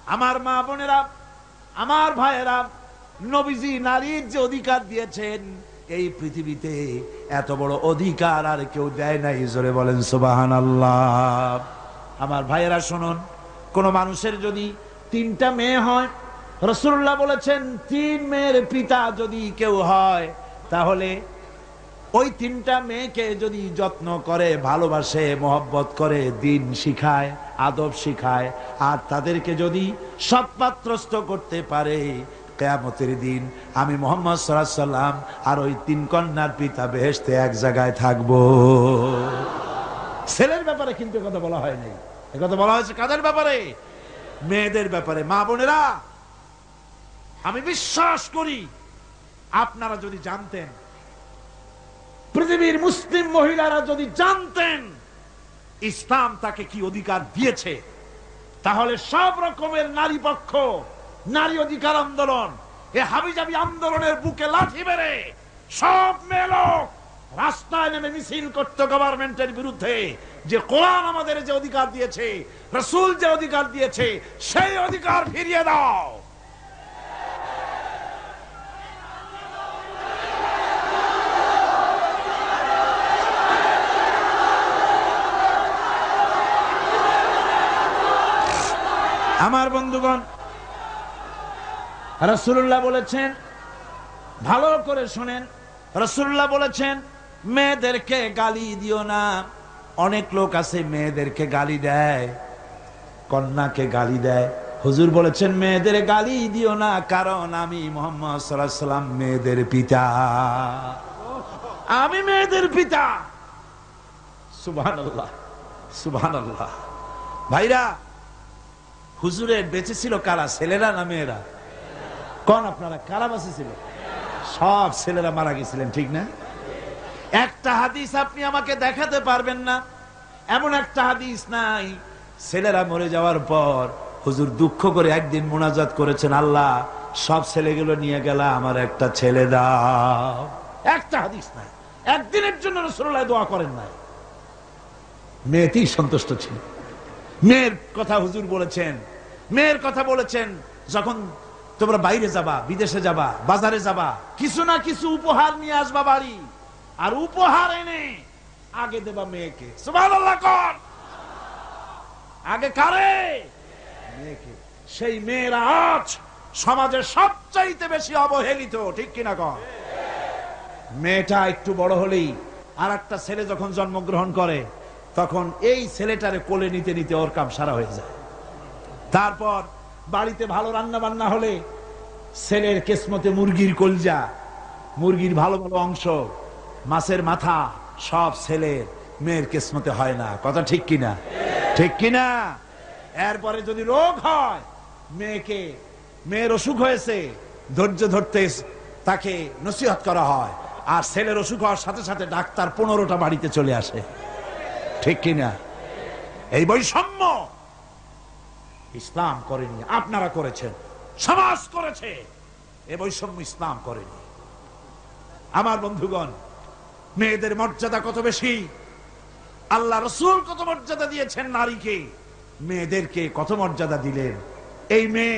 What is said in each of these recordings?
আমার মা বোনেরা, আমার ভাইয়েরা, নবীজি নারীর যে অধিকার দিয়েছেন, এই পৃথিবীতে এত বড় অধিকার আর কেউ দেয় নাই। জোরে বলেন সুবহানাল্লাহ। আমার ভাইয়েরা শুনুন, কোন মানুষের যদি 3টা মেয়ে হয়, রাসূলুল্লাহ বলেছেন 3 মেয়ের পিতা যদি কেউ হয়, তাহলে ওই 3টা মেয়েকে যদি যত্ন করে, ভালোবাসে, মহব্বত করে, দিন শিখায়, আদব শিখায়, আর তাদেরকে যদি সৎপাত্রস্থ করতে পারে, কিয়ামতের দিন আমি মুহাম্মদ সাল্লাল্লাহু আলাইহি ওয়াসাল্লাম আর ওই 3 কন্যার পিতা বেহেশতে এক জায়গায় থাকবো। ছেলের ব্যাপারে কিন্তু কথা বলা হয় নাই, কথা বলা হয়েছে কাদের ব্যাপারে? মেয়েদের ব্যাপারে। মা বোনেরা, আমি বিশ্বাস করি আপনারা যদি জানতেন, পৃথিবীর মুসলিম মহিলারা যদি জানতেন ইসলাম তাকে কি অধিকার দিয়েছে, তাহলে সব রকমের নারী পক্ষ, নারী অধিকার আন্দোলন, এই হাবিজাবি আন্দোলনের বুকে লাঠি মেরে সব মেয়ে লোক রাস্তায় নেমে মিছিল করতে গভর্নমেন্টের বিরুদ্ধে। যে কোরআন আমাদের যে অধিকার দিয়েছে, রাসূল যে অধিকার দিয়েছে, সেই অধিকার ফিরিয়ে দাও। আমার বন্ধুগণ, রাসূলুল্লাহ বলেছেন, ভালো করে শুনেন, রাসূলুল্লাহ বলেছেন মেয়েদেরকে গালি দিও না। অনেক লোক আছে মেয়েদেরকে গালি দেয়, কন্যাকে গালি দেয়। হুজুর বলেছেন মেয়েদের গালি দিও না, কারণ আমি মুহাম্মদ সাল্লাল্লাহু আলাইহি ওয়াসাল্লাম মেয়েদের পিতা, আমি মেয়েদের পিতা। সুবহানাল্লাহ, সুবহানাল্লাহ। ভাইরা, হুজুরের বেঁচে ছিল কারা, ছেলেরা না মেয়েরা? কোন আপনারা কারা বেঁচে ছিল? সব ছেলেরা মারা গেছিলেন, ঠিক না? একটা হাদিস আপনি আমাকে দেখাতে পারবেন না, এমন একটা হাদিস নাই ছেলেরা মরে যাওয়ার পর হুজুর দুঃখ করে একদিন মুনাজাত করেছেন, আল্লাহ সব ছেলেগুলো নিয়ে গেলা, আমার একটা ছেলে দাও। একটা হাদিস নাই, একদিনের জন্য রাসূলুল্লাহ দোয়া করেন নাই। মেয়েতেই সন্তুষ্ট ছিল। মেয়ের কথা হুজুর বলেছেন, মেয়ের কথা বলেছেন, যখন তোমরা বাইরে যাবা, বিদেশে যাবা, বাজারে যাবা, কিছু না কিছু উপহার নিয়ে আসবা বাড়ি, আর উপহার এনে আগে দেবা মেয়েকে। সুবহানাল্লাহ কর। আগে কারে? মেয়েকে। সেই মেয়েরা আজ সমাজে সবচাইতে বেশি অবহেলিত, ঠিক কিনা কর? মেয়েটা একটু বড় হলেই, আর একটা ছেলে যখন জন্মগ্রহণ করে, তখন এই ছেলেটারে কোলে নিতে নিতে ওর কাম সারা হয়ে যায়। তারপর বাড়িতে ভালো রান্না বান্না হলে ছেলের কিসমতে মুরগির কলজা, মুরগির ভালো ভালো অংশ, মাছের মাথা, সব ছেলের, মেয়ের কিসমতে হয় না। কথা ঠিক কিনা? ঠিক কিনা? এরপরে যদি রোগ হয়, মেয়ের অসুখ হয়েছে, ধৈর্য ধরতে তাকে নসিহত করা হয়, আর ছেলের অসুখ হওয়ার সাথে সাথে ডাক্তার 15টা বাড়িতে চলে আসে, ঠিক কিনা? এই বৈষম্য ইসলাম করেনি, আপনারা করেছেন, সমাজ করেছে। এই বৈষম্য ইসলাম করেনি। আমার বন্ধুগণ, মেয়েদের মর্যাদা কত বেশি, আল্লাহ রাসূল কত মর্যাদা দিয়েছেন নারীকে, মেয়েদেরকে কত মর্যাদা দিলেন। এই মেয়ে,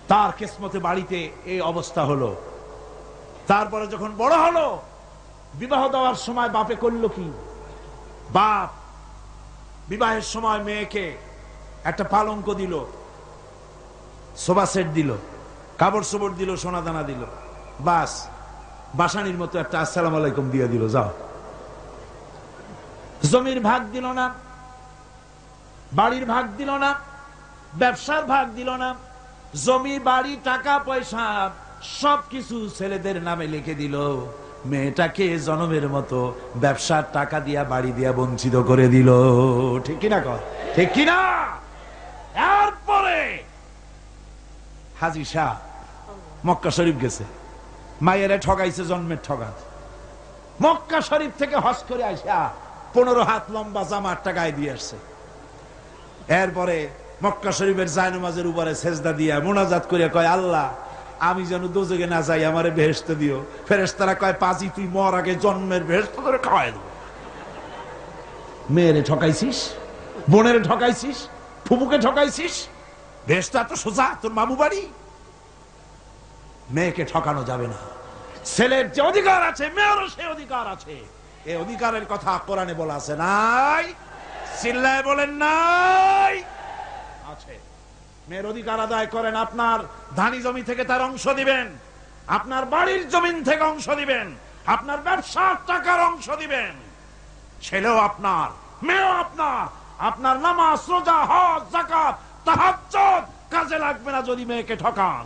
তার কিসমতে বাড়িতে এই অবস্থা হলো। তারপরে যখন বড় হলো, বিবাহ দেওয়ার সময় বাপে করল কি? বাপ বিবাহের সময় মেয়েকে একটা পালঙ্ক দিল, সোফা সেট দিল, কাপড় চোপড় দিল, সোনা দানা দিল, বাস বাসানির মতো একটা আসসালামু আলাইকুম দিয়ে দিল, যাও। জমির ভাগ দিল না, বাড়ির ভাগ দিল না, ব্যবসার ভাগ দিল না, জমি বাড়ি টাকা পয়সা সবকিছু ছেলেদের নামে লিখে দিল। মেয়েটাকে জনমের মতো ব্যবসার টাকা দিয়া, বাড়ি দিয়া বঞ্চিত করে দিল, ঠিক কিনা কর? ঠিক কিনা? এরপরে হাজী শাহ মক্কা শরীফ গেছে, মায়েরে ঠগাইছে, জন্মের ঠগাত। মক্কা শরীফ থেকে হজ করে আসা 15 হাত লম্বা জামা একটা গায়ে দিয়ে আসছে। এরপরে মক্কা শরীফের জায়নামাজের উপরে সেজদা দিয়া মুনাজাত করে কয়, আল্লাহ আমি যেন দোজখে না যাই, আমারে বেহেশত দিও। ফেরেশতারা কয়, পাজি তুই মর আগে জন্মের বেহেশত করে খাওয়াই দেব। মেয়েরে ঠকাইছিস, বোনেরে ঠকাইছিস, ফুপুকে ঠকাইছিস, বেশটা তো সোজা, তোর মামু বাড়ি। মেয়েকে ঠকানো যাবে না। ছেলের যে অধিকার আছে মেয়েরও সে অধিকার আছে। এই অধিকারের কথা কোরআনে বলা আছে নাই? চিল্লায় বলেন নাই? আছে। মেয়ের অধিকার আদায় করেন। আপনার ধানি জমি থেকে তার অংশ দিবেন, আপনার বাড়ির জমিন থেকে অংশ দিবেন, আপনার ব্যবসার টাকার অংশ দিবেন। ছেলেও আপনার, মেয়েও আপনার। আপনার নামাজ, রোজা, হজ, যাকাত, তাহাজ্জুদ কাজে লাগবে না যদি মেয়েকে ঠকান।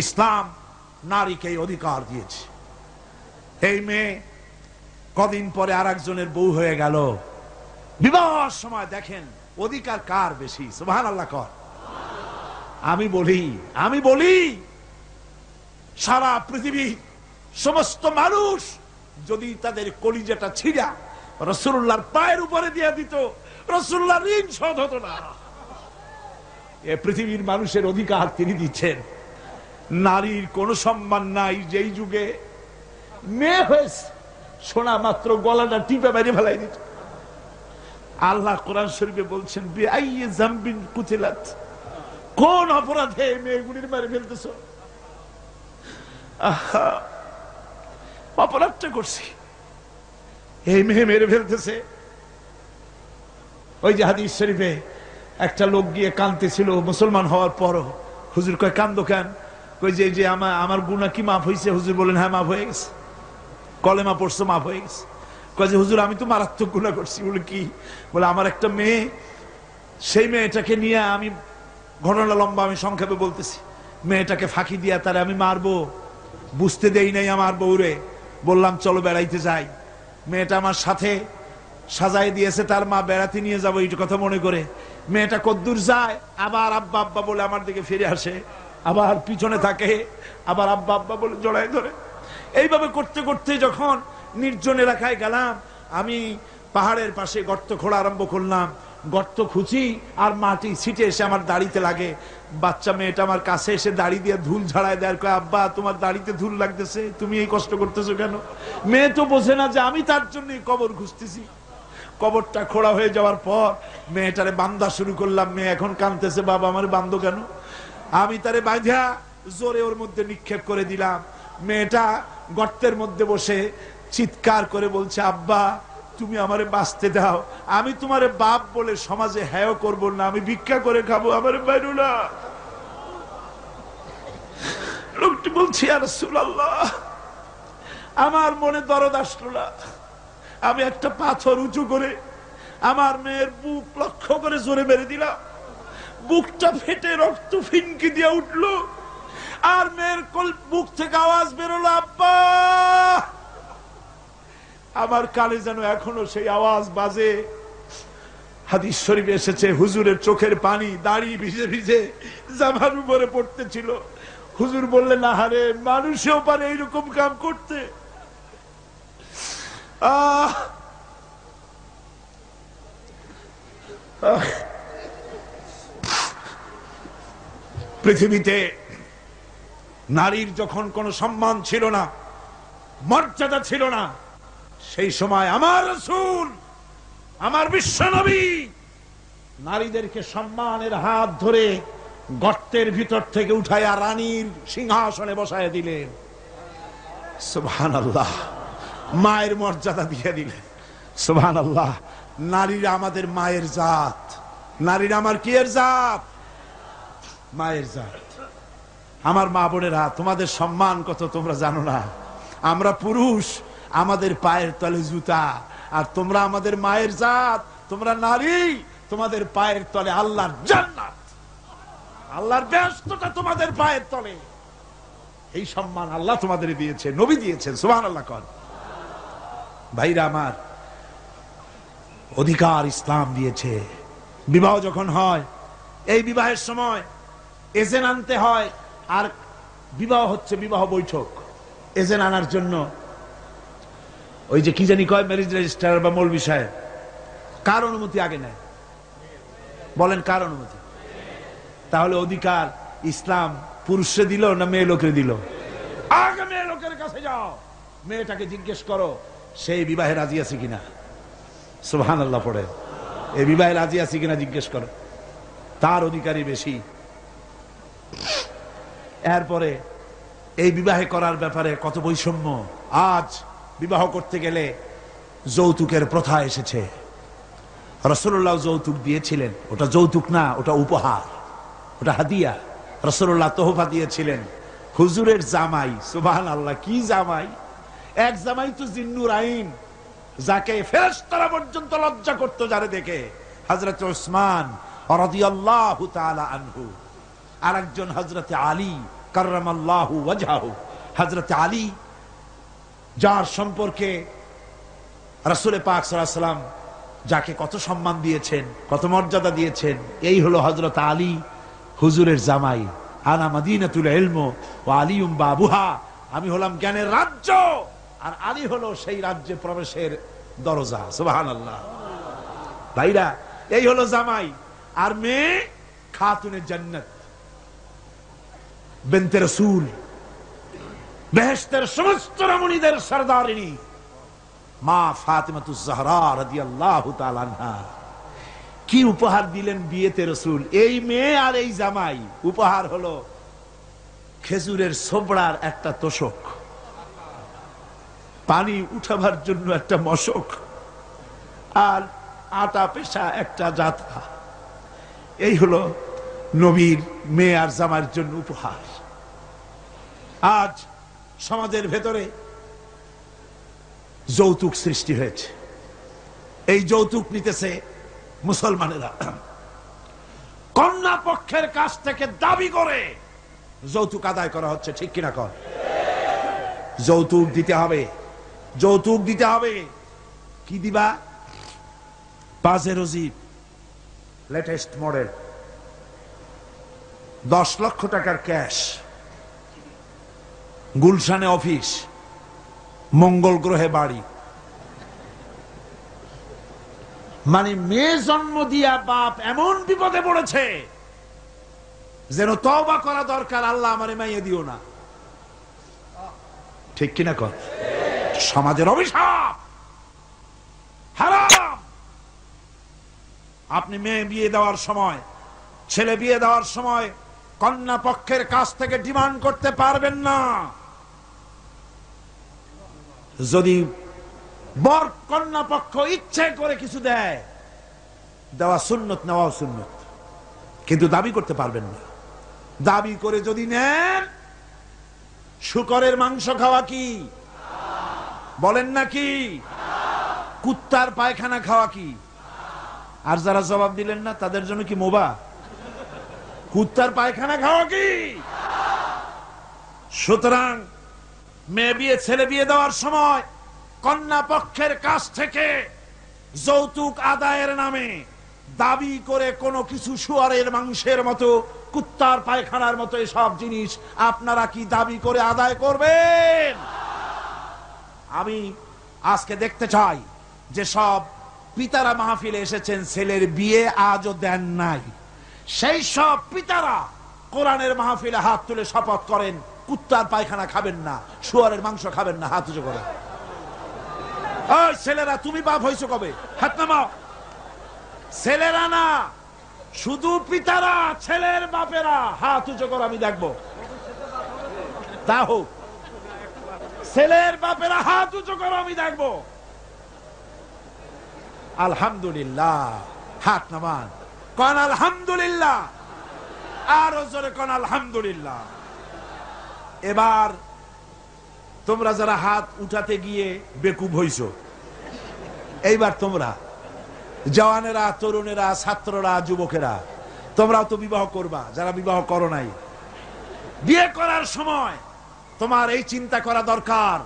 ইসলাম নারীকে এই অধিকার দিয়েছে। এই মেয়ে কদিন পরে আরেকজনের বউ হয়ে গেল। বিবাহের সময় দেখেন অধিকার কার বেশি? সুবহানাল্লাহ কর। আমি বলি সারা পৃথিবীর সমস্ত মানুষ যদি তাদের কলিজাটা ছিঁড়া রাসূলুল্লাহর পায়ের উপরে দিয়ে দিত, রাসূলুল্লাহ ঋণ শোধ হতো না। এ পৃথিবীর মানুষের অধিকার তিনি দিচ্ছেন। নারীর কোনো সম্মান নাই। যেই যুগে মেয়ে হয়েছে শোনা মাত্র গলাটা টিপে বাইরে ফেলাই দিত। আল্লাহ কোরআন শরীফে বলছেন, বিআইয়ি যামবিন কুতিলাত, কোন অপরাধে মেয়েগুলির মেরে ফেলতেছ? অপরাধটা করছি, এই মেয়ে মেরে ফেলতেছে। ওই যে হাদিস শরীফে একটা লোক গিয়ে কাঁদতেছিল মুসলমান হওয়ার পরও। হুজুর কয় কান্দো কেন? কই যে আমার গুনাহ কি মাফ হয়েছে? হুজুর বলেন হ্যাঁ মাফ হয়ে গেছে। কলেমা পড়ছো, মাফ হয়ে গেছে। কয় যে হুজুর আমি তো মারাত্মক গুনাহ করছি। বলে কি? বলে আমার একটা মেয়ে, সেই মেয়েটাকে নিয়ে আমি, ঘটনা লম্বা, আমি সংক্ষেপে বলতেছি, মেয়েটাকে ফাঁকি দিয়া তারে আমি মারবো, বুঝতে দেই নাই আমার বউরে। বললাম চলো বেড়াইতে যাই। মেয়েটা আমার সাথে সাজাই দিয়েছে, তার মা বেড়াতে নিয়ে যাবো এই কথা মনে করে। মেয়েটা কদ্দূর যায়, আবার আব্বা আব্বা বলে আমার দিকে ফিরে আসে, আবার পিছনে থাকে, আবার আব্বা আব্বা বলে জড়াই ধরে। এইভাবে করতে করতে যখন নির্জন এলাকায় গেলাম, আমি পাহাড়ের পাশে গর্ত খোঁড়া আরম্ভ করলাম। গর্ত খুঁজি আর মাটি ছিটে এসে আমার দাড়িতে লাগে। বাচ্চা মেয়েটা আমার কাছে এসে দাড়ি দিয়ে ধুল ঝাড়ায় দেয়। কয় আব্বা তোমার দাড়িতে ধুল লাগতেছে, তুমি এই কষ্ট করতেছো কেন? মেয়ে তো বোঝে না যে আমি তার জন্য কবর খুঁজতেছি। কবরটা খোঁড়া হয়ে যাওয়ার পর মেয়েটারে বান্ধা শুরু করলাম। মেয়ে এখন কাঁদতেছে, বাবা আমার বান্ধো কেন? আমি তারে বাঁধা জোরে ওর মধ্যে নিক্ষেপ করে দিলাম। মেয়েটা গর্তের মধ্যে বসে চিৎকার করে বলছে, আব্বা তুমি আমারে বাঁচতে দাও, আমি তোমারে বাপ বলে সমাজে হেয় করব না, আমি ভিক্ষা করে খাবো, আমারে বাইরো না। লোকটি বলছি, ইয়া রাসূলুল্লাহ, আমার মনে দরদ আসলো না। আমি একটা পাথর উঁচু করে আমার মেয়ের বুক লক্ষ্য করে জোরে মেরে দিলাম। বুকটা ফেটে রক্ত ফিনকি দিয়ে উঠলো, আর মেয়ের বুক থেকে আওয়াজ বেরোলো, আব্বা। আমার কানে যেন এখনো সেই আওয়াজ বাজে। হাদিস শরীফে এসেছে, হুজুরের চোখের পানি দাড়ি ভিজে ভিজে জামার উপরে পড়তেছিল। হুজুর বললেন, আহারে, মানুষেও পারে এইরকম কাম করতে। পৃথিবীতে নারীর যখন কোনো সম্মান ছিল না, মর্যাদা ছিল না, সেই সময় আমার রাসূল, আমার বিশ্বনবী নারীদেরকে সম্মানের হাত ধরে গর্তের ভিতর থেকে উঠাইয়া রানীর সিংহাসনে বসায় দিলেন। সুবহানাল্লাহ, মায়ের মর্যাদা দিয়ে দিলেন। সুবহানাল্লাহ। নারীরা আমাদের মায়ের জাত। নারীরা আমার কি এর জাত? মায়ের জাত। আমার মা বোনেরা, তোমাদের সম্মান কত তোমরা জানো না। আমরা পুরুষ, আমাদের পায়ের তলে জুতা, আর তোমরা আমাদের মায়ের জাত। তোমরা নারী, তোমাদের পায়ের তলে আল্লাহর জান্নাত, আল্লাহর ব্যস্ততা তোমাদের পায়ের তলে। এই সম্মান আল্লাহ তোমাদের দিয়েছে, নবী দিয়েছেন। সুবহানাল্লাহ কর। ভাইরা আমার, অধিকার ইসলাম দিয়েছে। বিবাহ যখন হয়, এই বিবাহের সময় এজেন্ট আনতে হয়। আর বিবাহ হচ্ছে বিবাহ বৈঠক। এজেন্ট আনার জন্য ওই যে কি জানি কয়, ম্যারেজ রেজিস্ট্রার বা মৌলবি সাহেব, কার অনুমতি আগে নেয়? বলেন কার অনুমতি? তাহলে অধিকার ইসলাম পুরুষে দিল না মেয়ে লোকের দিল? আগে মেয়ে লোকের কাছে যাও, মেয়েটাকে জিজ্ঞেস করো সেই বিবাহে রাজি আছে কিনা। সুবহানাল্লাহ পড়ে। এই বিবাহে রাজি আছি কিনা জিজ্ঞেস করো, তার অধিকারী বেশি। এরপরে এই বিবাহে করার ব্যাপারে কত বৈষম্য। আজ বিবাহ করতে গেলে যৌতুকের প্রথা এসেছে। রাসূলুল্লাহ যৌতুক দিয়েছিলেন, ওটা যৌতুক না, ওটা উপহার, ওটা হাদিয়া। রাসূলুল্লাহ তোহফা দিয়েছিলেন হুজুরের জামাই। সুবহানাল্লাহ, কি জামাই! এক জামাই তো জিন্নুর আইন, যাকে ফেরেশতারা পর্যন্ত লজ্জা করতো যারে দেখে, হযরত উসমান রাদিয়াল্লাহু তাআলা আনহু। আরেকজন হযরত আলী কাররামাল্লাহু ওয়াজহাহু। হযরত আলী, যার সম্পর্কে রাসূল পাক সাল্লাল্লাহু আলাইহি ওয়াসাল্লাম যাকে কত সম্মান দিয়েছেন, কত মর্যাদা দিয়েছেন, এই হলো হযরত আলী হুজুরের জামাই। আনা মাদিনাতুল ইলম ওয়া আলিয়ুম বাবুহা, আমি হলাম জ্ঞানের রাজ্য, আর আলী হলো সেই রাজ্যে প্রবেশের দরজা। সুবহানাল্লাহ। ভাইরা, এই হলো জামাই। আর মেয়ে খাতুনে জান্নাত, বিনতে রাসূল, বেহেশতের সমস্ত রমণীদের সরদারিনী মা ফাতিমাতুজ জাহরা রাদিয়াল্লাহু তাআলা আনহা। কি উপহার দিলেন বিয়েতে রাসূল! এই মেয়ে আর এই জামাই, উপহার হলো খেজুরের ছোবড়ার একটা তোশক, পানি উঠাবার জন্য একটা মশক, আর আটা পেশা একটা জাতা। এই হলো নবীর মেয়ে আর জামাইয়ের জন্য উপহার। আজ সমাজের ভেতরে যৌতুক সৃষ্টি হয়েছে। এই যৌতুক নিতেছে মুসলমানেরা, কন্যা পক্ষের কাছ থেকে দাবি করে যৌতুক আদায় করা হচ্ছে। ঠিক কিনা কর? যৌতুক দিতে হবে, যৌতুক দিতে হবে। কি দিবা? পাজেরো জিপ লেটেস্ট মডেল, 10 লক্ষ টাকার ক্যাশ, গুলশানে অফিস, মঙ্গল গ্রহে বাড়ি। মানে মেয়ে জন্ম দিয়া বাপ এমন বিপদে পড়েছে যেন তওবা করা দরকার, আল্লাহ আমারে মাইয়ে দিও না। ঠিক কিনা কর? সমাজের অভিশাপ, হারাম। আপনি মেয়ে বিয়ে দেওয়ার সময়, ছেলে বিয়ে দেওয়ার সময় কন্যা পক্ষের কাছ থেকে ডিমান্ড করতে পারবেন না। যদি বর কন্যা পক্ষ ইচ্ছে করে কিছু দেয়, দেওয়া সুন্নত, নেওয়াও সুন্নত, কিন্তু দাবি করতে পারবেন না। দাবি করে যদি নেন, শুকরের মাংস খাওয়া কি? বলেন নাকি? কুত্তার পায়খানা খাওয়া কি? আর যারা জবাব দিলেন না তাদের জন্য কি মোবা? কুত্তার পায়খানা খাওয়া কি? সুতরাং মেয়ে বিয়ে, ছেলে বিয়ে দেওয়ার সময় কন্যা পক্ষের কাছ থেকে যৌতুক আদায়ের নামে দাবি করে কোনো কিছু শুয়ারের মাংসের মতো, কুত্তার পায়খানার মতো এসব জিনিস আপনারা কি দাবি করে আদায় করবেন? আমি আজকে দেখতে চাই যে সব পিতারা মাহফিলে এসেছেন, ছেলের বিয়ে আজও দেন নাই, সেই সব পিতারা কোরআনের মাহফিলে হাত তুলে শপথ করেন কুত্তার পায়খানা খাবেন না, শুয়ারের মাংস খাবেন না। হাত উঁচু করেন। ওই ছেলেরা, তুমি বাপ হইছো কবে? হাত নামাও। ছেলেরা না, শুধু পিতারা, ছেলের বাপেরা হাত উঁচু করো, আমি দেখবো। তা হোক, ছেলের বাপেরা হাত উঁচু করো, আমি দেখবো। আলহামদুলিল্লাহ, হাত নামান, কোন আলহামদুলিল্লাহ, আরো জোরে কোন আলহামদুলিল্লাহ। এবার তোমরা যারা হাত উঠাতে গিয়ে বেকুব হইছো, এইবার তোমরা জওয়ানেরা, তরুণেরা, ছাত্ররা, যুবকেরা, তোমরাও তো বিবাহ করবা। যারা বিবাহ করো নাই, বিয়ে করার সময় তোমার এই চিন্তা করা দরকার,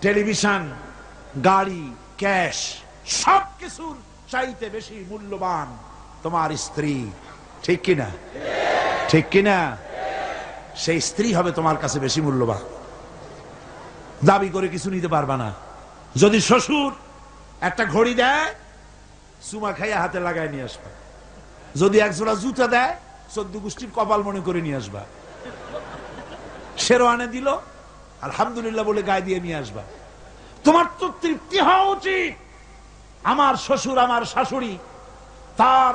টেলিভিশন, গাড়ি, ক্যাশ, সবকিছুর চাইতে বেশি মূল্যবান তোমার স্ত্রী। ঠিক কিনা? ঠিক কিনা? সেই স্ত্রী হবে তোমার কাছে বেশি মূল্যবান। দাবি করে কিছু নিতে পারবা না। যদি শ্বশুর একটা ঘড়ি দেয়, চুমা খাইয়া হাতে লাগায় নিয়ে আসবা। যদি একজোড়া জুতা দেয়, 14 গোষ্ঠীর কপাল মনে করে নিয়ে আসবা। শেরওয়ানে দিল, আলহামদুলিল্লাহ বলে গায়ে দিয়ে নিয়ে আসবা। তোমার তো তৃপ্তি হওয়া উচিত। আমার শ্বশুর আমার শাশুড়ি তার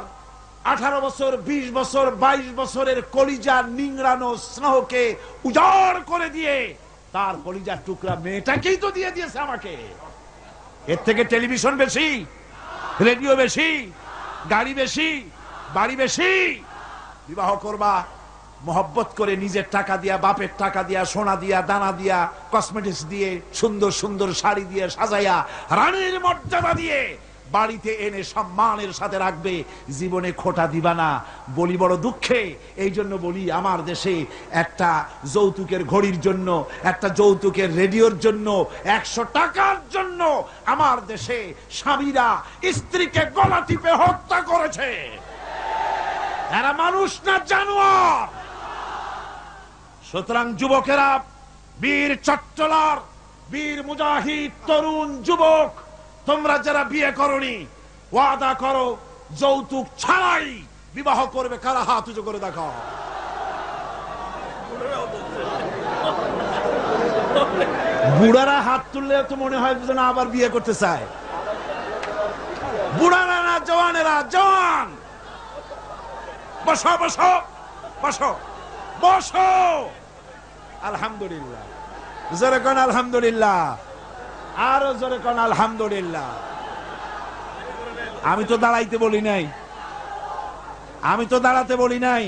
18 বছর 20 বছর 22 বছরের কলিজার নিংড়ানো স্নেহকে উজাড় করে দিয়ে তার কলিজার টুকরা মেয়েটাকেই তো দিয়ে দিয়েছে আমাকে। এর থেকে টেলিভিশন বেশি, রেডিও বেশি, গাড়ি বেশি, বাড়ি বেশি? বিবাহ করবা মহব্বত করে, নিজের টাকা দিয়া, বাপের টাকা দিয়া, সোনা দিয়া, দানা দিয়া, কসমেটিক্স দিয়ে, সুন্দর সুন্দর শাড়ি দিয়ে সাজাইয়া, রানীর মর্যাদা দিয়ে বাড়িতে এনে সম্মানের সাথে রাখবে, জীবনে খোটা দিবা না। বলি বড় দুঃখে, এই জন্য বলি আমার দেশে একটা যৌতুকের ঘড়ির জন্য, একটা যৌতুকের রেডিওর জন্য, 100 টাকার জন্য আমার দেশে স্বামীরা স্ত্রীকে গলা টিপে হত্যা করেছে। এরা মানুষ না জানোয়ার। সুতরাং যুবকেরা, বীর চট্টলার, বীর মুজাহিদ, তরুণ যুবক, তোমরা যারা বিয়ে করনি, ওয়াদা করো যৌতুক ছাড়াই বিবাহ করবে। কারা হাত উঁচু করে দেখাও। বুড়ারা হাত তুললে তো মনে হয় যেন আবার বিয়ে করতে চায়। বুড়ারা না, জওয়ানেরা। জওয়ান বসো বসো বসো বসো। আলহামদুলিল্লাহ, জোরে কোন আলহামদুলিল্লাহ, আরো জোরে কোন আলহামদুলিল্লাহ। আমি তো দাঁড়াইতে বলি নাই, আমি তো দাঁড়াতে বলি নাই।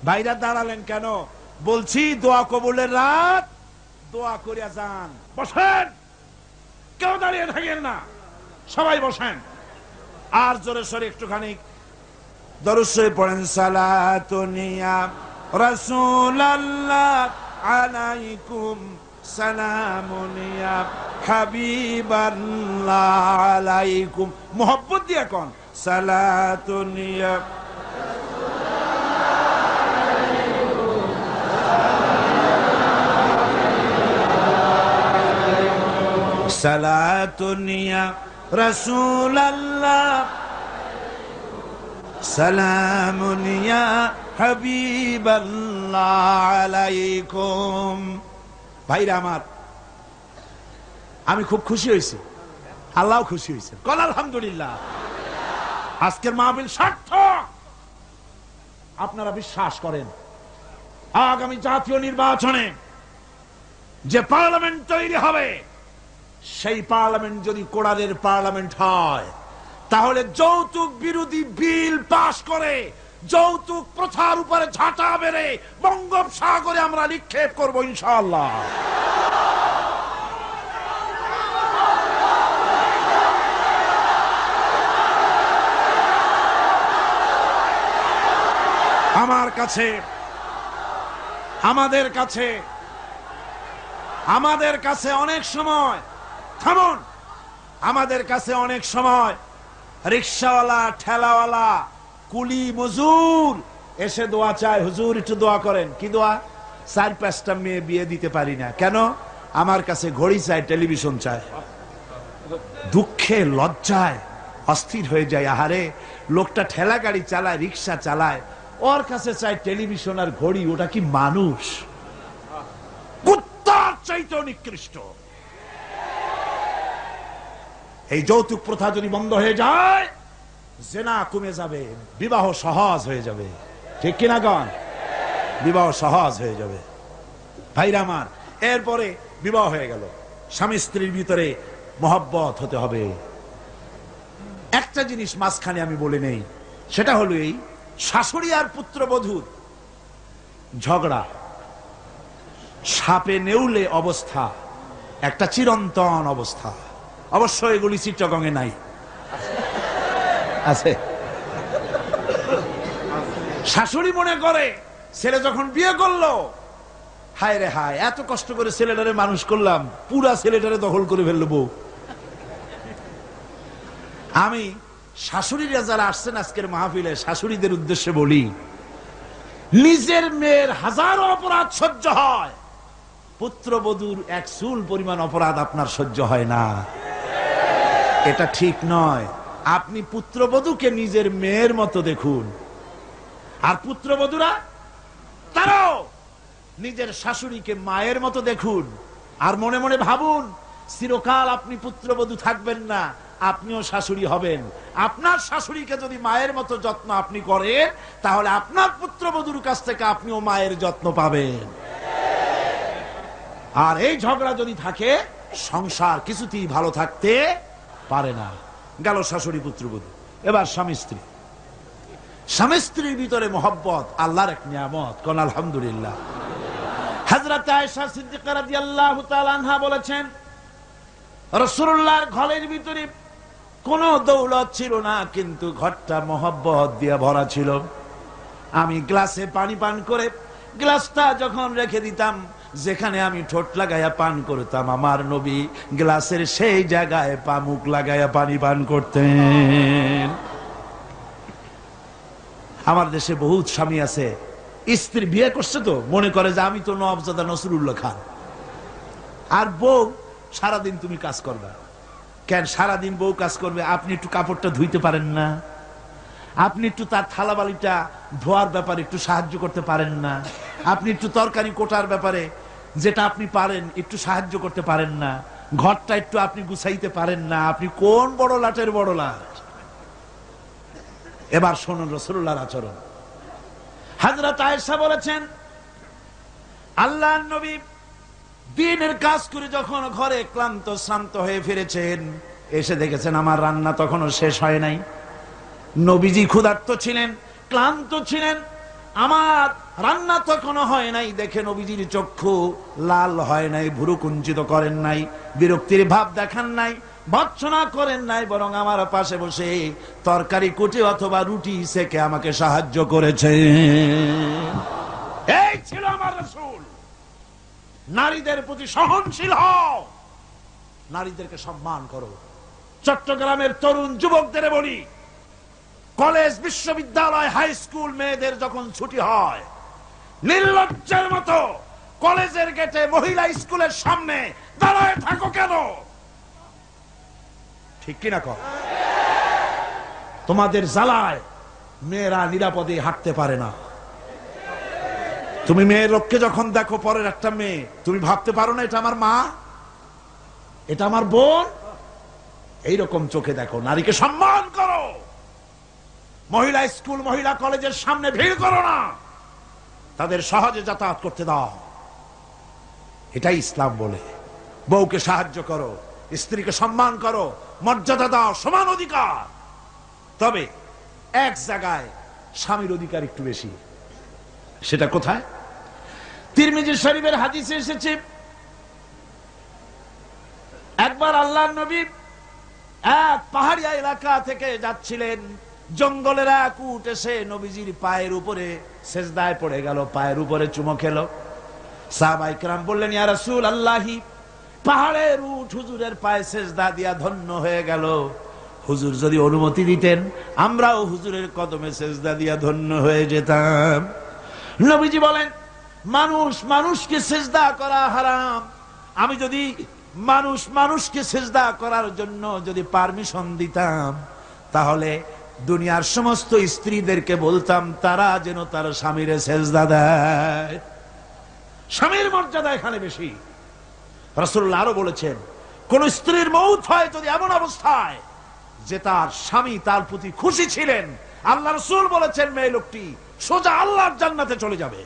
ভাইরা দাঁড়ালেন কেন? বলছি দোয়া কবুলের রাত, দোয়া করিয়া যান। বসেন, কেউ দাঁড়িয়ে থাকেন না, সবাই বসেন। আর জোরে সরে একটুখানি দরুদ শরীফ পড়েন। সালাতুনিয়া রাসূলুল্লাহ আলাইকুম সালামুনিয়া হাবিবাল্লাহ আলাইকুম। মোহব্বত দিয়া কোন সালাতুনিয়া সালাতুনিয়া রাসূলুল্লাহ সালামুনিয়া হাবিবাল্লাহ আলাইকুম। ভাইরা আমার, আমি খুব খুশি হয়েছি, আল্লাহ খুশি হয়েছে। কল আলহামদুলিল্লাহ। আজকের মাহফিল সার্থক। আপনারা বিশ্বাস করেন আগামী জাতীয় নির্বাচনে যে পার্লামেন্ট তৈরি হবে, সেই পার্লামেন্ট যদি কোরআনের পার্লামেন্ট হয়, তাহলে যৌতুক বিরোধী বিল পাশ করে যৌতুক প্রথার উপরে ঝাঁটা বেড়ে বঙ্গোপসাগরে আমরা নিক্ষেপ করবো ইনশাআল্লাহ। আমার কাছে, আমাদের কাছে অনেক সময়, থামুন, আমাদের কাছে অনেক সময় রিকশাওয়ালা, ঠেলাওয়ালা, কুলি, মজুর এসে দোয়া চায়, হুজুর একটু দোয়া করেন। কি দোয়া? 4-5টা মেয়ে বিয়ে দিতে পারি না। কেন? আমার কাছে ঘড়ি চায়, টেলিভিশন চায়। দুঃখে লজ্জায় অস্থির হয়ে যায়। আহারে, লোকটা ঠেলা গাড়ি চালায়, রিক্সা চালায়, ওর কাছে চায় টেলিভিশন আর ঘড়ি। ওটা কি মানুষ? কুত্তার চাইতেও নিকৃষ্ট। এই যৌতুক প্রথা যদি বন্ধ হয়ে যায়, জেনা কমে যাবে, বিবাহ সহজ হয়ে যাবে। ঠিক কিনা গান? বিবাহ সহজ হয়ে যাবে। ভাইরা আমার, এরপরে বিবাহ হয়ে গেল, স্বামী স্ত্রীর ভিতরে মহব্বত হতে হবে। একটা জিনিস মাঝখানে আমি বলে নেই, সেটা হলো এই শাশুড়ি আর পুত্রবধূর ঝগড়া, সাপে নেউলে অবস্থা, একটা চিরন্তন অবস্থা। অবশ্য এগুলি চিত্রগঙ্গে নাই, আছে। শাশুড়ি মনে করে ছেলে যখন বিয়ে করলো, হায় রে হায়, এত কষ্ট করে ছেলেটারে মানুষ করলাম, পুরা ছেলেটারে দখল করে ফেললো বউ। আমি শাশুড়িরা যারা আসছেন আজকের মাহফিলে, শাশুড়িদের উদ্দেশ্যে বলি, নিজের মেয়ের হাজারো অপরাধ সহ্য হয়, পুত্রবধূর এক চুল পরিমাণ অপরাধ আপনার সহ্য হয় না। এটা ঠিক নয়। আপনি পুত্রবধূকে নিজের মেয়ের মতো দেখুন, আর পুত্রবধূরা তারাও নিজের শাশুড়িকে মায়ের মতো দেখুন। আর মনে মনে ভাবুন, চিরকাল আপনি পুত্রবধূ থাকবেন না, আপনিও শাশুড়ি হবেন। আপনার শাশুড়িকে যদি মায়ের মতো যত্ন আপনি করেন, তাহলে আপনার পুত্রবধূর কাছ থেকে আপনিও মায়ের যত্ন পাবেন। আর এই ঝগড়া যদি থাকে, সংসার কিছুতেই ভালো থাকতে পারে না। গেল শাশুড়ি পুত্রবধূ। এবার স্বামী স্ত্রী। স্বামী স্ত্রীর ভিতরে মহব্বত আল্লাহর এক নিয়ামত, কোন আলহামদুলিল্লাহ। হযরত আয়েশা সিদ্দিকা রাদিয়াল্লাহু তাআলা আনহা বলেছেন, রাসূলুল্লাহর ঘরের ভিতরে কোনো দৌলত ছিল না, কিন্তু ঘরটা মহব্বত দিয়ে ভরা ছিল। আমি গ্লাসে পানি পান করে গ্লাসটা যখন রেখে দিতাম, যেখানে আমি ঠোঁট লাগাইয়া পান করতাম, আমার নবী গ্লাসের সেই জায়গায় পা মুখ লাগাইয়া পানি পান করতেন। আমার দেশে বহুত স্বামী আছে, স্ত্রী বিয়ে করছে তো মনে করে যে আমি তো নওয়াবজাদা নসরুল্লাহ খান, আর বউ সারাদিন তুমি কাজ করবে। কেন সারাদিন বউ কাজ করবে? আপনি একটু কাপড়টা ধুইতে পারেন না? আপনি একটু তার থালাবালিটা ধোয়ার ব্যাপারে একটু সাহায্য করতে পারেন না? আপনি একটু তরকারি কোটার ব্যাপারে যেটা আপনি পারেন একটু সাহায্য করতে পারেন না? ঘরটা একটু আপনি গুছাইতে পারেন না? আপনি কোন বড় লাটের বড় লাট? এবার শুনুন রাসূলুল্লাহর আচরণ। হযরত আয়েশা বলেছেন, আল্লাহর নবী দিনের কাজ করে যখন ঘরে ক্লান্ত শ্রান্ত হয়ে ফিরেছেন, এসে দেখেছেন আমার রান্না তখনও শেষ হয় নাই। নবীজি ক্ষুধার্ত ছিলেন, ক্লান্ত ছিলেন, আমার রান্না তখনও হয় নাই দেখে নবীজির চক্ষু লাল হয় নাই, ভুরু কুঞ্চিত করেন নাই, বিরক্তির ভাব দেখান নাই, ভর্ৎসনা করেন নাই, বরং আমার পাশে বসে তরকারি কুটে অথবা রুটি সেকে আমাকে সাহায্য করেছে। এই ছিল আমার রাসূল। নারীদের প্রতি সহনশীল হও, নারীদেরকে সম্মান করো। চট্টগ্রামের তরুণ যুবকদের বলি, কলেজ বিশ্ববিদ্যালয় হাই স্কুল মেয়েদের যখন ছুটি হয়, নির্লজ্জের মতো কলেজের গেটে মহিলা স্কুলের সামনে দাঁড়ায় থাকো কেন? ঠিক কিনা কর? তোমাদের জ্বালায় মেয়েরা নিরাপদে হাঁটতে পারে না। তুমি মেয়ের লোককে যখন দেখো, পরের একটা মেয়ে, তুমি ভাবতে পারো না এটা আমার মা, এটা আমার বোন? এইরকম চোখে দেখো। নারীকে সম্মান করো। মহিলা স্কুল মহিলা কলেজের সামনে ভিড় করো না, তাদের সহজে যাতায়াত করতে দাও। এটাই ইসলাম বলে। বউকে সাহায্য করো, স্ত্রীকে সম্মান করো, মর্যাদা দাও, সমান অধিকার। তবে এক জায়গায় স্বামীর অধিকার একটু বেশি। সেটা কোথায়? তিরমিজি শরীফের হাদিসে এসেছে, একবার আল্লাহর নবী এক পাহাড়িয়া এলাকা থেকে যাচ্ছিলেন, জঙ্গলের এক উট এসে নবীজির পায়ের উপরে সেজদায় পড়ে গেল, পায়ের উপরে চুমো খেলো। সাহাবায়ে কেরাম বললেন, ইয়া রাসূলুল্লাহি, পাহাড়ের উট হুজুরের পায়ে সেজদা দিয়া ধন্য হয়ে গেল। হুজুর যদি অনুমতি দিতেন, আমরাও হুজুরের কদমে সেজদা দিয়া ধন্য হয়ে যেতাম। নবীজি বলেন, মানুষ মানুষকে সেজদা করা হারাম। আমি যদি মানুষকে সেজদা করার জন্য যদি পারমিশন দিতাম, তাহলে দুনিয়ার সমস্ত স্ত্রীদেরকে বলতাম তারা যেন তার স্বামীরে সেজদা দেয়। স্বামীর মর্যাদা এখানে বেশি। রাসূলুল্লাহ আরো বলেছেন, কোন স্ত্রীর মউত হয় যদি এমন অবস্থায় যে তার স্বামী তার প্রতি খুশি ছিলেন, আল্লাহ রাসূল বলেছেন মেয়ে লোকটি সোজা আল্লাহর জান্নাতে চলে যাবে।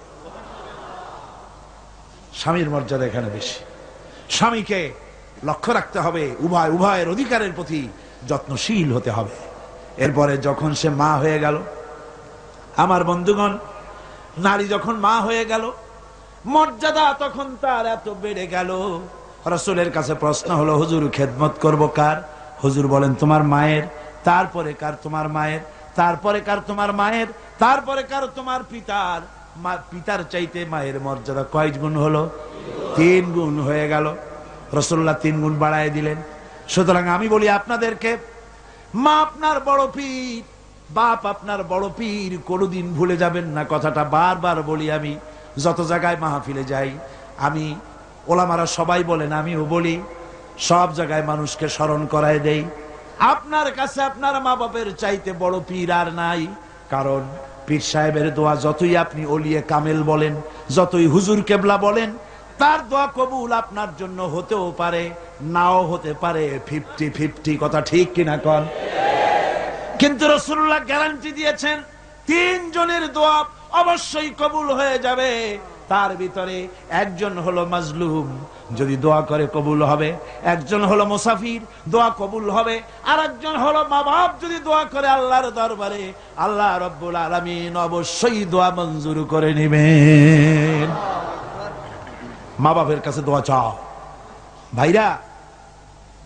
স্বামীর মর্যাদা এখানে বেশি। স্বামীকে লক্ষ্য রাখতে হবে, উভয়ের অধিকারের প্রতি যত্নশীল হতে হবে। এরপরে যখন সে মা হয়ে গেল, আমার বন্ধুগণ, নারী যখন মা হয়ে গেল, মর্যাদা তখন তার এত বেড়ে গেল। রাসূলের কাছে প্রশ্ন হলো, হুজুর খেদমত করব কার? হুজুর বলেন, তোমার মায়ের, তারপরে কার? তোমার মায়ের, তারপরে কার? তোমার মায়ের, তারপরে কার? তোমার পিতার। পিতার চাইতে মায়ের মর্যাদা কয় গুণ হলো? 3 গুণ হয়ে গেল। রাসূলুল্লাহ 3 গুণ বাড়ায় দিলেন। সুতরাং আমি বলি আপনাদেরকে, মা আপনার বড় পীর, বাপ আপনার বড় পীর, কোনোদিন ভুলে যাবেন না। কথাটা বারবার বলি আমি, যত জায়গায় মাহফিলে যাই। আমি, ওলামারা সবাই বলেন, আমিও বলি, সব জায়গায় মানুষকে স্মরণ করায় দেই, আপনার কাছে আপনার মা বাপের চাইতে বড় পীর আর নাই। কারণ পীর সাহেবের দোয়া যতই আপনি ওলিয়ে কামেল বলেন, যতই হুজুর কেবলা বলেন, তার দোয়া কবুল আপনার জন্য হতেও পারে, নাও হতে পারে, 50-50 কথা ঠিক কিনা কন? কিন্তু রাসূলুল্লাহ গ্যারান্টি দিয়েছেন 3 জনের দোয়া অবশ্যই কবুল হয়ে যাবে। তার ভিতরে একজন হলো মাজলুম, যদি দোয়া করে কবুল হবে। একজন হলো মুসাফির, দোয়া কবুল হবে। আর একজন হলো মা বাপ, যদি দোয়া করে আল্লাহর দরবারে আল্লাহ রাব্বুল আলামিন অবশ্যই দোয়া মঞ্জুর করে নেবেন। মা বাপের কাছে দোয়া চাও। ভাইরা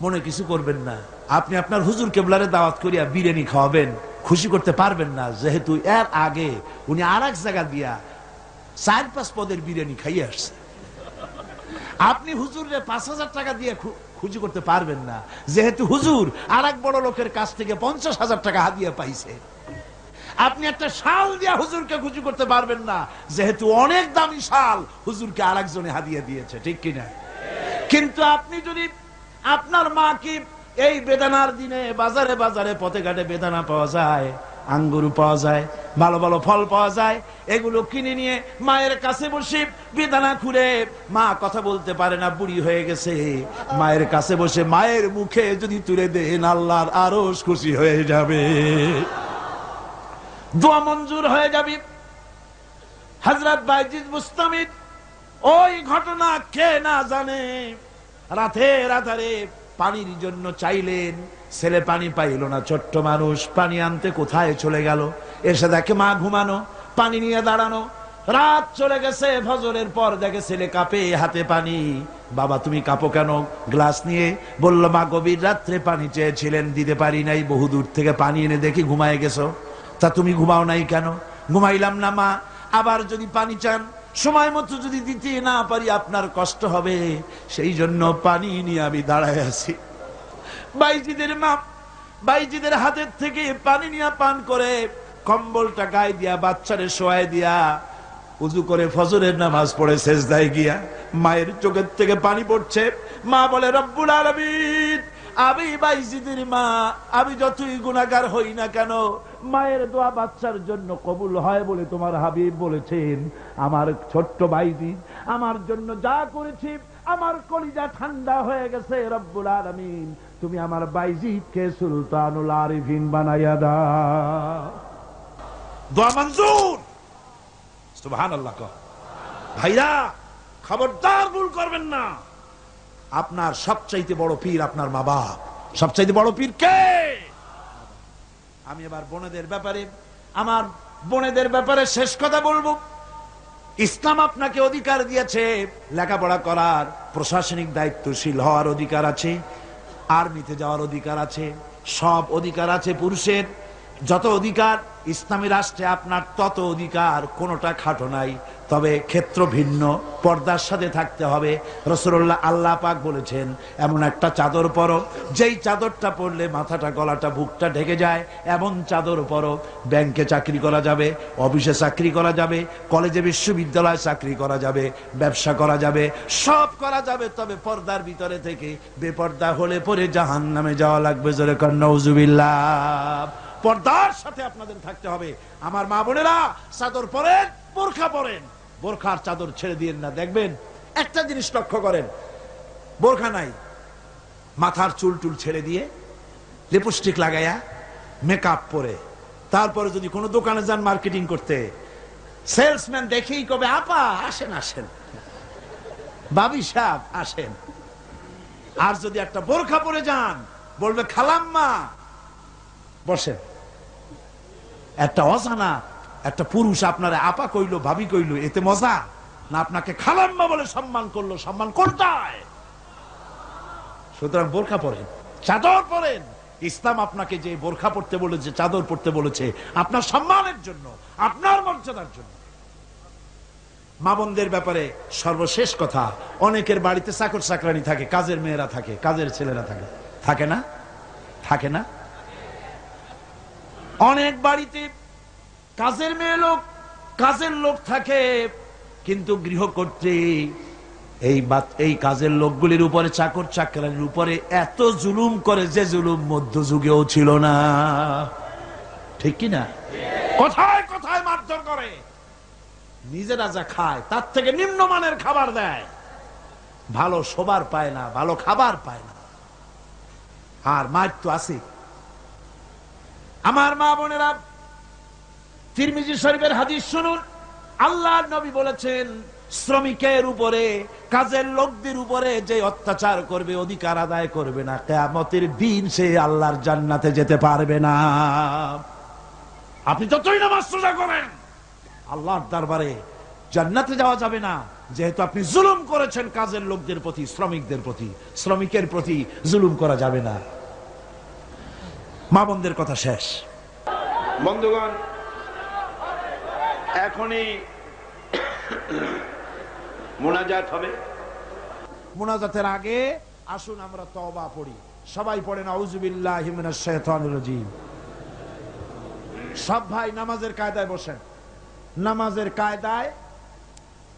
মনে কিছু করবেন না, আপনি আপনার হুজুর কেবলারে দাওয়াত করিয়া বিরিয়ানি খাওয়াবেন, খুশি করতে পারবেন না, যেহেতু এর আগে উনি আর এক জায়গা দিয়া 4-5 পদের বিরিয়ানি খাইয়ে আসছে। আপনি হুজুরে 5,000 টাকা দিয়ে খুশি করতে পারবেন না, যেহেতু হুজুর আর এক বড় লোকের কাছ থেকে 50,000 টাকা হাদিয়া পাইছে। আপনি একটা শাল দিয়া হুজুরকে খুশি করতে পারবেন না, যেহেতু অনেক দামি শাল হুজুরকে আর একজনে হাদিয়া দিয়েছে, ঠিক কিনা? কিন্তু আপনি যদি আপনার মাকে এই বেদানার দিনে বাজারে বাজারে পথে ঘাটে বেদানা পাওয়া যায়, আঙ্গুর পাওয়া যায়, ভালো ভালো ফল পাওয়া যায়, এগুলো কিনে নিয়ে মায়ের কাছে বসে বেদানা খুঁড়ে, মা কথা বলতে পারে না, বুড়ি হয়ে গেছে, মায়ের কাছে বসে মায়ের মুখে যদি তুলে দেন, আল্লাহর আরশ খুশি হয়ে যাবে, দোয়া মঞ্জুর হয়ে যাবে। হযরত বাইজিদ বুস্তামি ওই ঘটনা কে না জানে, রাতের আধারে পানির জন্য চাইলেন, ছেলে পানি পাইল না, ছোট্ট মানুষ, পানি আনতে কোথায় চলে গেল, এসে দেখে মা ঘুমানো, পানি নিয়ে দাঁড়ানো। রাত চলে গেছে, ফজরের পর দেখে ছেলে কাঁপে, হাতে পানি। বাবা তুমি কাঁপো কেন? গ্লাস নিয়ে বলল, মা গভীর রাত্রে পানি চেয়েছিলেন, দিতে পারি নাই, বহু দূর থেকে পানি এনে দেখি ঘুমায় গেছো। তা তুমি ঘুমাও নাই কেন? ঘুমাইলাম না মা, আবার যদি পানি চান সময় মতো যদি দিতে না পারি আপনার কষ্ট হবে, সেই জন্য পানি নিয়ে আমি দাঁড়ায় আছি। বাইজিদের মা বাইজিদের হাতের থেকে পানি নিয়ে পান করে, কম্বলটা গায়ে দিয়া বাচ্চারে শোয়ায় দিয়া উযু করে ফজরের নামাজ পড়ে সেজদায় গিয়া মায়ের চোখের থেকে পানি পড়ছে। মা বলে, রব্বুল আলামিন, আমি বাইজিদের মা, আমি যতই গুনাহগার হই না কেন, মায়ের দোয়া বাচ্চার জন্য কবুল হয় বলে তোমার হাবিব বলেছেন। আমার ছোট্ট বাইজিদ আমার জন্য যা করেছি, আমার কলিজা ঠান্ডা হয়ে গেছে। রব্বুল আলামিন, তুমি আমার বাইজিদকে সুলতানুল আরিফিন বানাইয়া দাও। দোয়া মঞ্জুর, সুবহানাল্লাহ। ভাইরা খবরদার ভুল করবেন না, আপনার সবচাইতে বড় পীর আপনার মা বাপ। সবচাইতে বড় পীর কে? আমি এবার বোনেদের ব্যাপারে, আমার বোনেদের ব্যাপারে শেষ কথা বলবো। ইসলাম আপনাকে অধিকার দিয়েছে লেখাপড়া করার, প্রশাসনিক দায়িত্বশীল হওয়ার অধিকার আছে, আর্মিতে যাওয়ার অধিকার আছে, সব অধিকার আছে পুরুষের। যত অধিকার ইসলামী রাষ্ট্রে আপনার তত অধিকার, কোনোটা খাটো নাই। তবে ক্ষেত্র ভিন্ন, পর্দার সাথে থাকতে হবে। রাসূলুল্লাহ আল্লাহ পাক বলেছেন, এমন একটা চাদর পরো যেই চাদরটা পরলে মাথাটা, গলাটা, বুকটা ঢেকে যায়, এমন চাদর পরো। ব্যাংকে চাকরি করা যাবে, অফিসে চাকরি করা যাবে, কলেজে বিশ্ববিদ্যালয়ে চাকরি করা যাবে, ব্যবসা করা যাবে, সব করা যাবে, তবে পর্দার ভিতরে থেকে। বেপর্দা হলে পরে জাহান্নামে যাওয়া লাগবে। জোরে কর নাউজুবিল্লাহ। পর্দার সাথে আপনাদের থাকতে হবে। আমার মা বোনেরা চাদর পরেন, বোরখা পরেন, বোরখার চাদর ছেড়ে দিয়েন না। দেখবেন একটা জিনিস লক্ষ্য করেন, বোরখা নাই, মাথার চুল টুল ছেড়ে দিয়ে লিপস্টিক লাগাইয়া মেকআপ পরে, তারপরে যদি কোনো দোকানে যান মার্কেটিং করতে, সেলসম্যান দেখেই কবে, আপা আসেন আসেন, বাবি সাহেব আসেন। আর যদি একটা বোরখা পরে যান, বলবে খালাম্মা বসেন। একটা অজানা একটা পুরুষ আপনারা আপা কইলো, ভাবি কইলো, এতে মজা না? আপনাকে খালাম্মা বলে সম্মান করলো, সম্মান কোনটায়? সুতরাং বোরখা পরেন, চাদর পরেন। ইসলাম আপনাকে যে বোরখা পড়তে বলেছে, চাদর পড়তে বলেছে, আপনার সম্মানের জন্য, আপনার মর্যাদার জন্য। মা বোনদের ব্যাপারে সর্বশেষ কথা, অনেকের বাড়িতে চাকর চাকরানি থাকে, কাজের মেয়েরা থাকে, কাজের ছেলেরা থাকে, থাকে না? থাকে না? অনেক বাড়িতে কাজের মেয়ে লোক, কাজের লোক থাকে, কিন্তু গৃহকর্ত্রী এই কাজের লোকগুলির উপরে, চাকর চাকরানির উপরে এত জুলুম করে, যে জুলুম মধ্যযুগেও ছিল না। ঠিক কিনা? কোথায় কোথায় মারধর করে, নিজেরা যা খায় তার থেকে নিম্নমানের খাবার দেয়। ভালো শোবার পায় না, ভালো খাবার পায় না, আর মার তো আছে। আমার মা বোনেরা, তিরমিজি শরীফের হাদিস শুনুন। আল্লাহর নবী বলেছেন, শ্রমিকের উপরে, কাজের লোকদের উপরে যে অত্যাচার করবে, অধিকার আদায় করবে না, কিয়ামতের দিন সে আল্লাহর জান্নাতে যেতে পারবে না। আপনি যতই নামাজ রোজা করেন, আল্লাহর দরবারে জান্নাতে যাওয়া যাবে না, যেহেতু আপনি জুলুম করেছেন কাজের লোকদের প্রতি, শ্রমিকদের প্রতি। শ্রমিকের প্রতি জুলুম করা যাবে না। মা বোনদের কথা শেষ। বন্ধুগণ, এখনই মুনাজাত হবে। মুনাজাতের আগে আসুন আমরা তওবা পড়ি। সবাই পড়েন আউযু বিল্লাহি মিনাশ শাইতানির রাজীম। সব ভাই নামাজের কায়দায় বসেন, নামাজের কায়দায়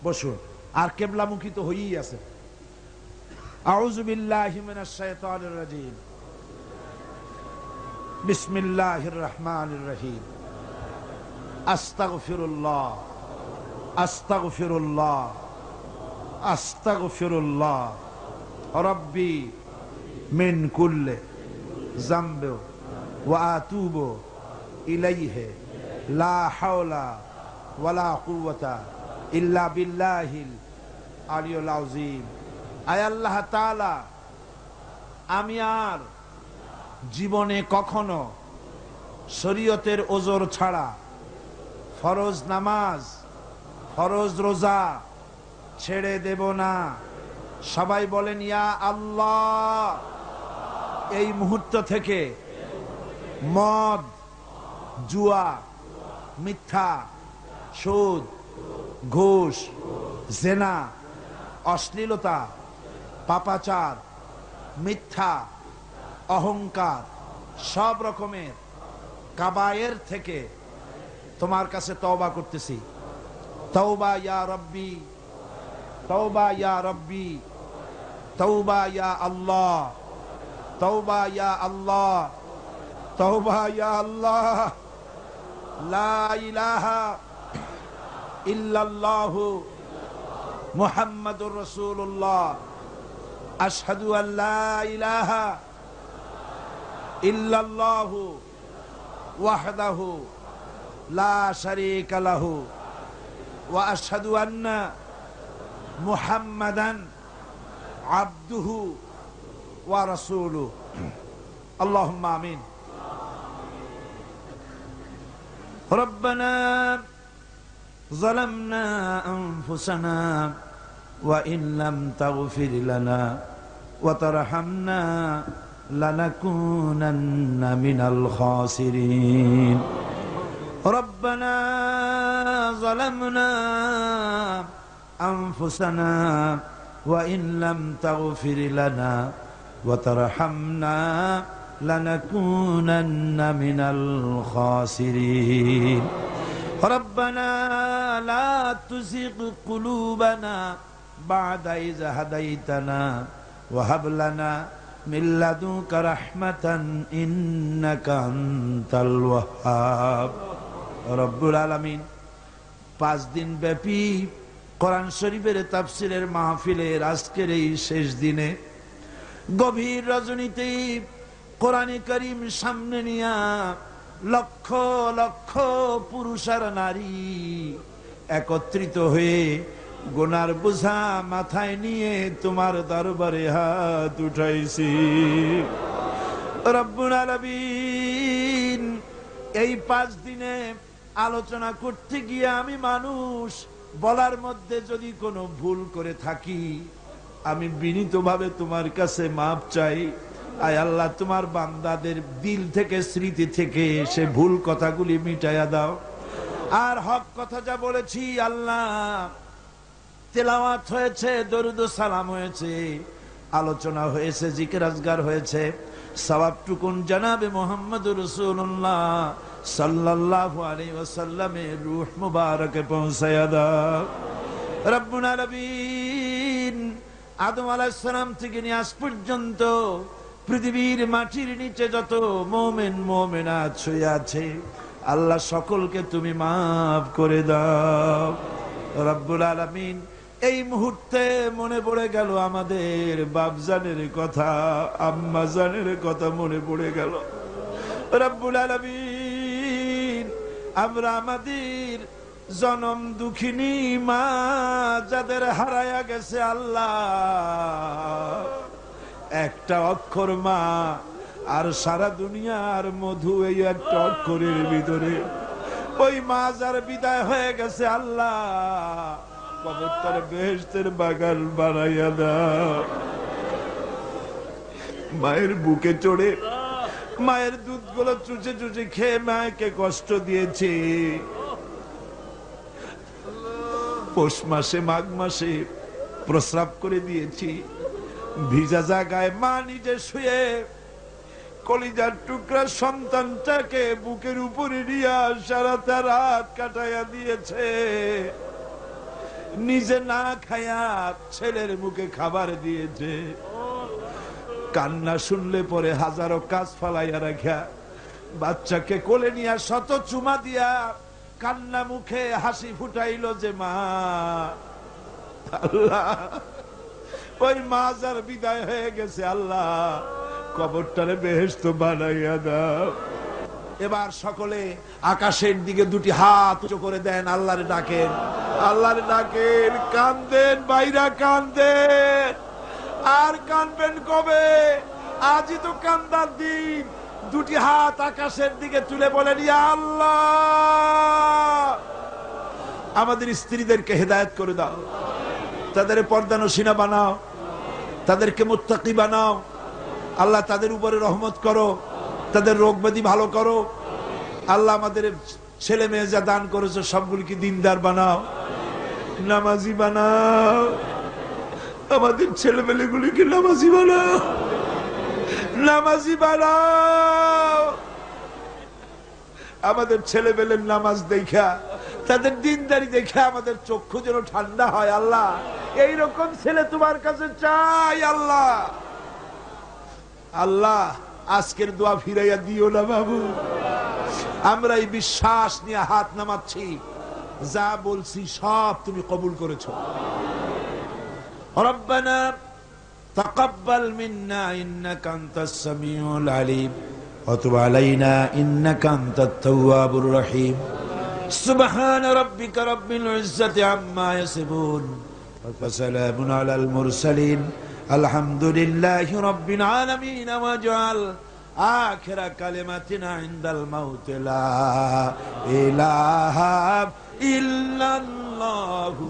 বসুন, আর কিবলামুখী তো হয়েই আছে। আউযু বিল্লাহি মিনাশ শাইতানির রাজীম। বিসমিল্লাহির রহমানির রহিম। আস্তাগফিরুল্লাহ, আস্তাগফিরুল্লাহ, আস্তাগফিরুল্লাহ রাব্বি মিন কুল্লি যামবি ওয়া আতুবু ইলাইহি লা হাওলা ওয়ালা কুওয়াতা ইল্লা বিল্লাহিল আলিয়্যিল আযীম। আয় আল্লাহ তাআলা, আমি আর জীবনে কখনো শরীয়তের ওজর ছাড়া ফরজ নামাজ, ফরজ রোজা ছেড়ে দেব না। সবাই বলেন ইয়া আল্লাহ। এই মুহূর্ত থেকে মদ, জুয়া, মিথ্যা, সুদ, ঘুষ, জেনা, অশ্লীলতা, পাপাচার, মিথ্যা, অহংকার, সব রকমের কাবায়ের থেকে তোমার কাছে তওবা করতেছি। তওবা ইয়া রব্বি, তওবা ইয়া রব্বি, তওবা ইয়া আল্লাহ, তওবা ইয়া আল্লাহ, তওবা ইয়া আল্লাহ। লা ইলাহা ইল্লাল্লাহু মুহাম্মাদুর রাসূলুল্লাহ। আশহাদু আল লা ইলাহা ইল্লাল্লাহু ওয়াহদাহু লা শারীকা লাহু ওয়া আশহাদু আন্না মুহাম্মাদান আবদুহু ওয়া রাসূলুহু। আল্লাহুম্মা আমিন। রব্বানা যালামনা আনফুসানা ওয়া ইন লাম তাগফির লানা ওয়া তারহামনা লানাকুনান্না মিনাল খাসিরিন। ربنا ظلمنا أنفسنا وإن لم تغفر لنا وترحمنا لنكونن من الخاسرين. ربنا لا تزغ قلوبنا بعد إذ هديتنا وهب لنا من لدنك رحمة إنك أنت الوهاب. রব্বুল আলামিন 5 দিন ব্যাপী কোরআন শরীফের তাফসীরের মাহফিলের আজকের এই শেষ দিনে গভীর রজনীতে কোরআনে কারীম সামনে নিয়া লক্ষ লক্ষ পুরুষ আর নারী একত্রিত হয়ে গুনার বোঝা মাথায় নিয়ে তোমার দরবারে হাত উঠাইছি। রব্বুল আলামিন, এই 5 দিনে আলোচনা করতে গিয়ে আমি মানুষ, বলার মধ্যে যদি কোনো ভুল করে থাকি আমি বিনীতভাবে তোমার কাছে মাপ চাই। আয় আল্লাহ, তোমার বান্দাদের দিল থেকে, স্মৃতি থেকে সে ভুল কথাগুলি মিটাইয়া দাও। আর হক কথা যা বলেছি আল্লাহ, তেলাওয়াত হয়েছে, দরুদ ও সালাম হয়েছে, আলোচনা হয়েছে, জিকির আজগার হয়েছে, সওয়াবটুকুন জনাবে মুহাম্মদুর রাসূলুল্লাহ সাল্লাল্লাহু আলাইহি ওয়াসাল্লামের রূহ মুবারকে পৌঁছায়া দাও। রব্বুল আলামিন, আদম আলাইহিস সালাম থেকে নিয়ে আজ পর্যন্ত পৃথিবীর মাটির নিচে যত মুমিন মুমিনাত শুয়ে আছে আল্লাহ সকলকে তুমি মাফ করে দাও। রব্বুল আলামিন, এই মুহূর্তে মনে পড়ে গেল আমাদের বাপজানের কথা, আম্মাজানের কথা মনে পড়ে গেল। রব্বুল আলামিন, আমরা আমাদের জনম দুঃখিনী মা যাদের হারায়া গেছে আল্লাহ, একটা অক্ষর মা আর সারা দুনিয়ার মধু এই একটা অক্ষরের ভিতরে। ওই মা যার বিদায় হয়ে গেছে আল্লাহ, কবরটারে বেহেশতের বাগান বানাইয়া দাও। মায়ের বুকে চড়ে মায়ের দুধগুলো চুচে চুচে খেয়ে মাকে কষ্ট দিয়েছে। পৌষ মাসে মাঘ মাসে প্রস্রাব করে দিয়েছি, ভিজা জায়গায় মা নিজে শুয়ে কলিজার টুকরা সন্তানটাকে বুকের উপরে নিয়ে সারাটা রাত কাটাইয়া দিয়েছে। নিজে না খায়া ছেলের মুখে খাবার দিয়েছে। কান্না শুনলে পরে হাজারো কাজ ফালাইয়া রাখা বাচ্চাকে কোলে নিয়ে শত চুমা দিয়া কান্না মুখে হাসি ফুটাইল যে মা। আল্লাহ, ওই মা যার বিদায় হয়ে গেছে আল্লাহ, কবরটারে বেহেশত বানাইয়া দাও। এবার সকলে আকাশের দিকে দুটি হাত উঁচু করে দেন, আল্লাহরে ডাকেন, আল্লাহরে ডাকেন, কান্দেন বাইরা কান্দেন। আর কানবেন কবে? আজই তো কান্দার দিন। দুটি হাত আকাশের দিকে তুলে বলেন, ইয়া আল্লাহ, আমাদের স্ত্রীদেরকে হেদায়েত করে দাও, তাদের পর্দানশীনা বানাও, তাদেরকে মুত্তাকি বানাও। আল্লাহ, তাদের উপরে রহমত করো, তাদের রোগ ব্যাধি ভালো করো। আল্লাহ, আমাদের ছেলে মেয়ে যা দান করেছো সবগুলিকে দিনদার বানাও, নামাজি বানাও। আমাদের ছেলে মেয়েগুলিকে নামাজি বানাও, নামাজি বানাও। আমাদের ছেলে মেয়ের নামাজ দেখা, তাদের দিনদারি দেখা আমাদের চক্ষু যেন ঠান্ডা হয়। আল্লাহ, এইরকম ছেলে তোমার কাছে চাই। আল্লাহ, আল্লাহ, আজকের দোয়া ফিরাইয়া দিও না বাবু। আমরা এই বিশ্বাস নিয়ে হাত নামাচ্ছি, যা বলছি সব তুমি কবুল করেছো। রব্বানা তাকাব্বাল মিন্না ইন্নাকা আনতাস সামিউল আলিম ওয়া তুব আলাইনা ইন্নাকা আনতাত তাওয়াবুর রহিম। সুবহানা রাব্বিকা রাব্বিল ইজ্জাতি আম্মা ইয়াসিফুন ওয়া সালামুন আলাল মুরসালিন আলহামদুলিল্লাহি রাব্বিল আলামিন। ওয়াজআল আখিরা কালিমাতিনা ইনদাল মাউত লা ইলাহা ইল্লাল্লাহু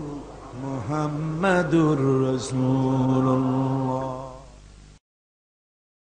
মুহাম্মাদুর রাসূলুল্লাহ।